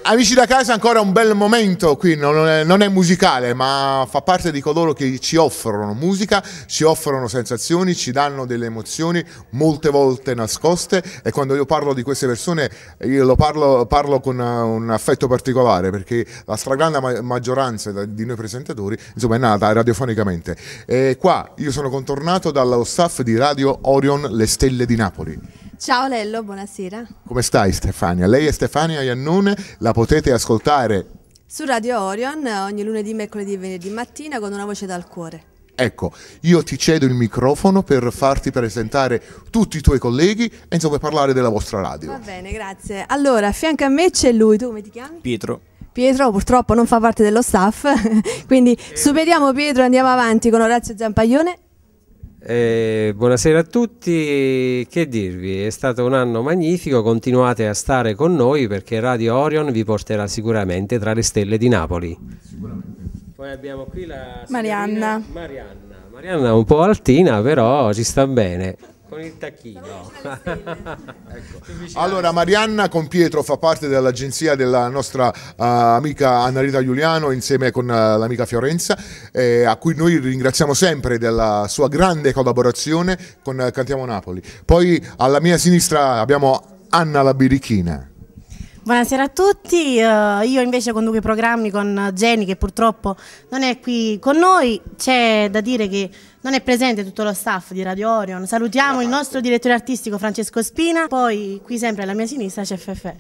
Amici da casa, ancora un bel momento qui, non è musicale, ma fa parte di coloro che ci offrono musica, ci offrono sensazioni, ci danno delle emozioni molte volte nascoste, e quando io parlo di queste persone io parlo con un affetto particolare, perché la stragrande maggioranza di noi presentatori insomma è nata radiofonicamente. E qua io sono contornato dallo staff di Radio Orion Le Stelle di Napoli. Ciao Lello, buonasera. Come stai Stefania? Lei è Stefania Iannone, la potete ascoltare su Radio Orion ogni lunedì, mercoledì e venerdì mattina con una voce dal cuore. Ecco, io ti cedo il microfono per farti presentare tutti i tuoi colleghi e insomma parlare della vostra radio. Va bene, grazie. Allora, a fianco a me c'è lui, tu come ti chiami? Pietro. Pietro purtroppo non fa parte dello staff, quindi superiamo Pietro e andiamo avanti con Orazio Zampaglione. Buonasera a tutti, che dirvi, è stato un anno magnifico, continuate a stare con noi perché Radio Orion vi porterà sicuramente tra le stelle di Napoli. Poi abbiamo qui la Marianna. Marianna un po' altina, però ci sta bene con il tacchino. Ecco. Allora Marianna con Pietro fa parte dell'agenzia della nostra amica Anna Rita Giuliano insieme con l'amica Fiorenza, a cui noi ringraziamo sempre della sua grande collaborazione con Cantiamo Napoli. Poi alla mia sinistra abbiamo Anna la Birichina. Buonasera a tutti, io invece conduco i programmi con Jenny che purtroppo non è qui con noi. C'è da dire che non è presente tutto lo staff di Radio Orion. Salutiamo il nostro direttore artistico Francesco Spina, poi qui sempre alla mia sinistra c'è Fefe.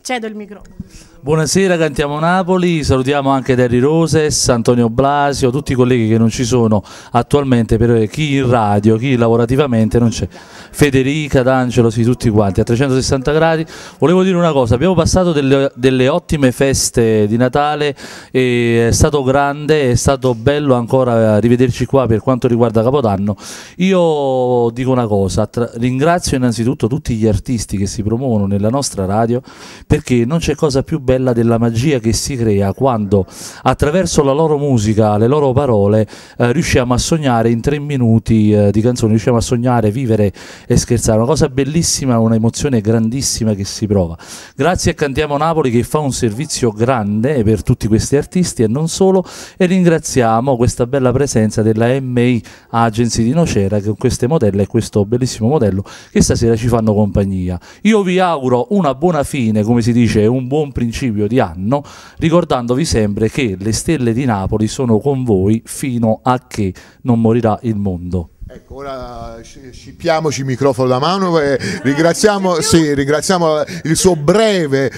Cedo il microfono. Buonasera, Cantiamo Napoli, salutiamo anche Terry Roses, Antonio Blasio, tutti i colleghi che non ci sono attualmente, per chi in radio, chi lavorativamente non c'è, Federica, D'Angelo, sì, tutti quanti a 360 gradi. Volevo dire una cosa, abbiamo passato delle ottime feste di Natale, e è stato grande, è stato bello ancora rivederci qua per quanto riguarda Capodanno. Io dico una cosa, ringrazio innanzitutto tutti gli artisti che si promuovono nella nostra radio, perché non c'è cosa più bella della magia che si crea quando attraverso la loro musica, le loro parole, riusciamo a sognare in 3 minuti di canzoni, riusciamo a sognare, vivere e scherzare. Una cosa bellissima, un'emozione grandissima che si prova. Grazie a Cantiamo Napoli che fa un servizio grande per tutti questi artisti e non solo, e ringraziamo questa bella presenza della MI Agency di Nocera con queste modelle e questo bellissimo modello che stasera ci fanno compagnia. Io vi auguro una buona fine, come si dice, un buon principio di anno, ricordandovi sempre che le stelle di Napoli sono con voi fino a che non morirà il mondo. Ecco, ora scippiamoci il microfono da mano e ringraziamo il suo breve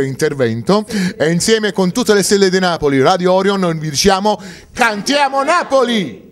intervento, e insieme con tutte le stelle di Napoli, Radio Orion, vi diciamo Cantiamo Napoli!